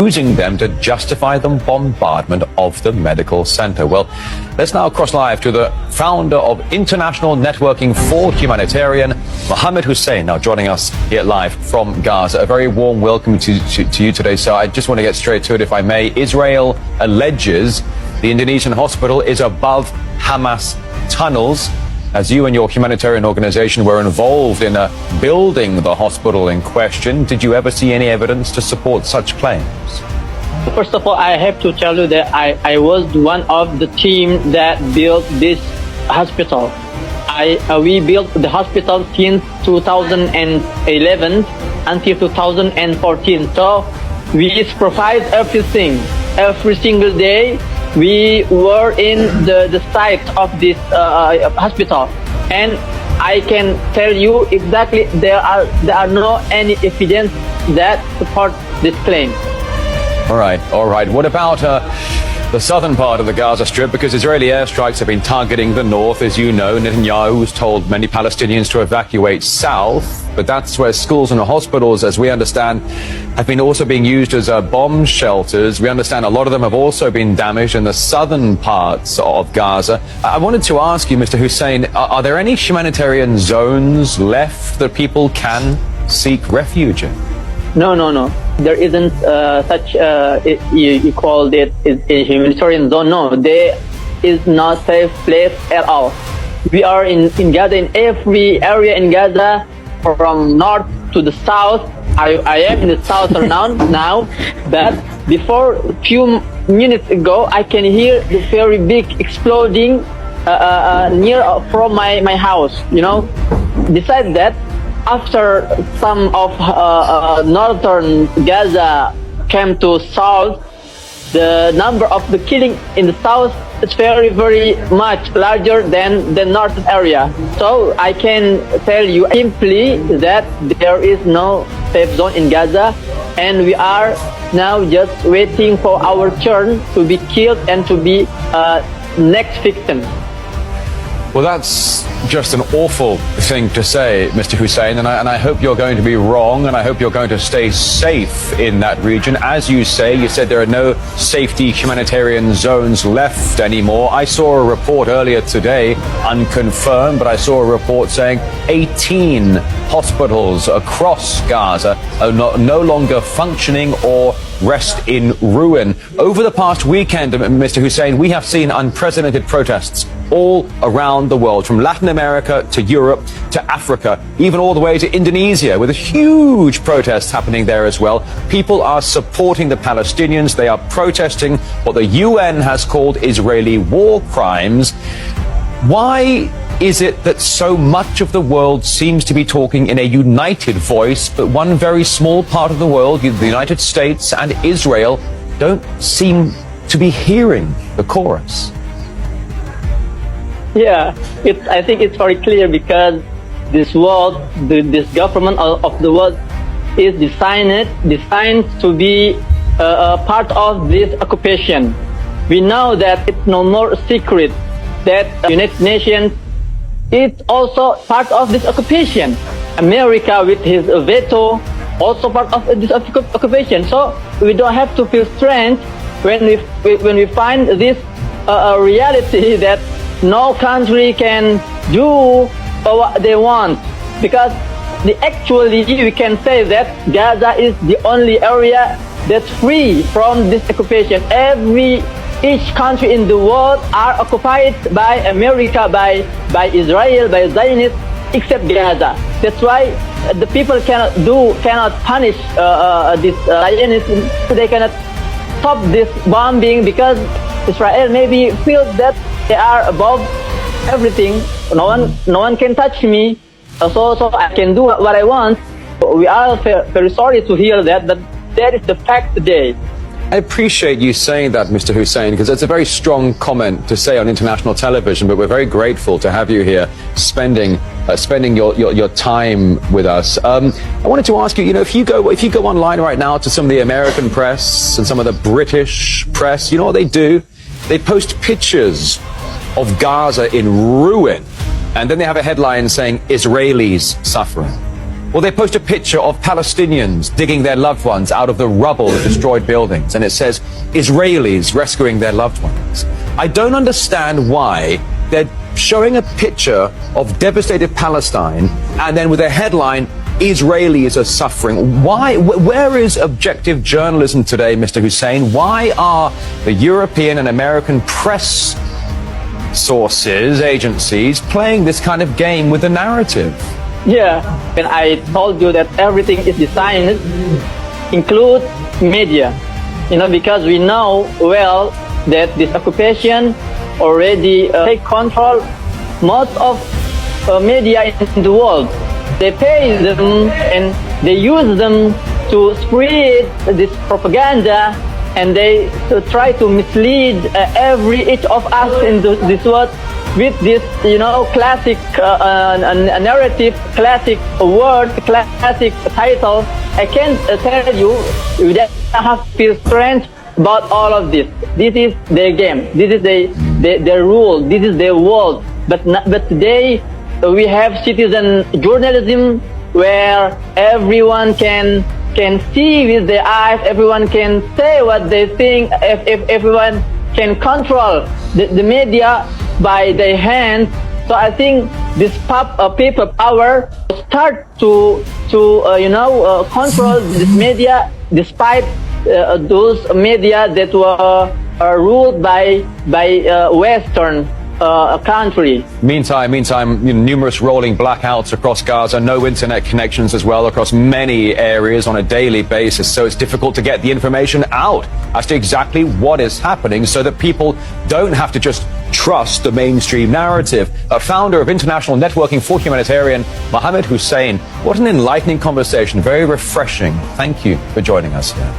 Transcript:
using them to justify the bombardment of the medical center. Well, let's now cross live to the founder of International Networking for Humanitarian, Mohammed Hussein, now joining us here live from Gaza. A very warm welcome to you today, sir. I just want to get straight to it, if I may. Israel alleges the Indonesian hospital is above Hamas tunnels, as you and your humanitarian organization were involved in building the hospital in question. Did you ever see any evidence to support such claims? First of all, I have to tell you that I was one of the team that built this hospital. We built the hospital since 2011 until 2014. So we provide everything. Every single day we were in the site of this hospital, and I can tell you exactly there are no any evidence that support this claim. All right. What about the southern part of the Gaza Strip? Because Israeli airstrikes have been targeting the north, as you know. Netanyahu has told many Palestinians to evacuate south, but that's where schools and hospitals, as we understand, have been also being used as bomb shelters. We understand a lot of them have also been damaged in the southern parts of Gaza. I wanted to ask you, Mr. Hussein, are there any humanitarian zones left that people can seek refuge in? No. There isn't such, you called it a humanitarian zone. No, there is not safe place at all. We are in Gaza, in every area in Gaza, from north to the south. I am in the south now, but before a few minutes ago, I can hear the very big exploding near from my house, you know. Besides that, after some of northern Gaza came to south, the number of the killing in the south is very, very much larger than the northern area. So I can tell you simply that there is no safe zone in Gaza, and we are now just waiting for our turn to be killed and to be next victim. Well, that's just an awful thing to say, Mr. Hussein, and I hope you're going to be wrong, and I hope you're going to stay safe in that region. As you said there are no safety humanitarian zones left anymore. I saw a report earlier today, unconfirmed, but I saw a report saying 18 hospitals across Gaza are no longer functioning or rest in ruin. Over the past weekend, Mr. Hussein, we have seen unprecedented protests all around the world, from Latin America to Europe to Africa, even all the way to Indonesia, with huge protests happening there as well. People are supporting the Palestinians. They are protesting what the UN has called Israeli war crimes. Why is it that so much of the world seems to be talking in a united voice, but one very small part of the world, the United States and Israel, don't seem to be hearing the chorus? Yeah, I think it's very clear, because this world, this government of the world is designed to be a part of this occupation. We know that it's no more a secret that the United Nations is also part of this occupation. America with his veto also part of this occupation. So we don't have to feel strange when we find this reality that no country can do what they want, because actually we can say that Gaza is the only area that's free from this occupation. Each country in the world are occupied by America, by Israel, by Zionists, except Gaza. That's why the people cannot punish this Zionists. They cannot stop this bombing, because Israel maybe feels that they are above everything. No one can touch me, so I can do what I want. We are very sorry to hear that, but that is the fact today. I appreciate you saying that, Mr. Hussein, because it's a very strong comment to say on international television, but we're very grateful to have you here spending your time with us. I wanted to ask you, if you go online right now to some of the American press and some of the British press, you know what they do? They post pictures of Gaza in ruin, and then they have a headline saying Israelis suffering. Well, they post a picture of Palestinians digging their loved ones out of the rubble of destroyed buildings, and it says Israelis rescuing their loved ones. I don't understand why they're showing a picture of devastated Palestine and then with a headline, Israelis are suffering. Why? Where is objective journalism today, Mr. Hussein? Why are the European and American press sources, agencies, playing this kind of game with the narrative? Yeah, and I told you that everything is designed, include media, because we know well that this occupation already take control most of media in the world. They pay them and they use them to spread this propaganda, and they try to mislead each of us in this world with this, classic narrative, classic word, classic title. I can't tell you that I have to feel strange about all of this. This is their game. This is their rule. This is their world. But today we have citizen journalism where everyone can see with their eyes. Everyone can say what they think. If everyone can control the media by their hands. So I think this paper power start to control this media, despite those media that were ruled by Western country. Meantime, numerous rolling blackouts across Gaza, no internet connections as well across many areas on a daily basis. So it's difficult to get the information out as to exactly what is happening so that people don't have to just trust the mainstream narrative. A founder of international networking for humanitarian, Mohammed Hussein. What an enlightening conversation. Very refreshing. Thank you for joining us here.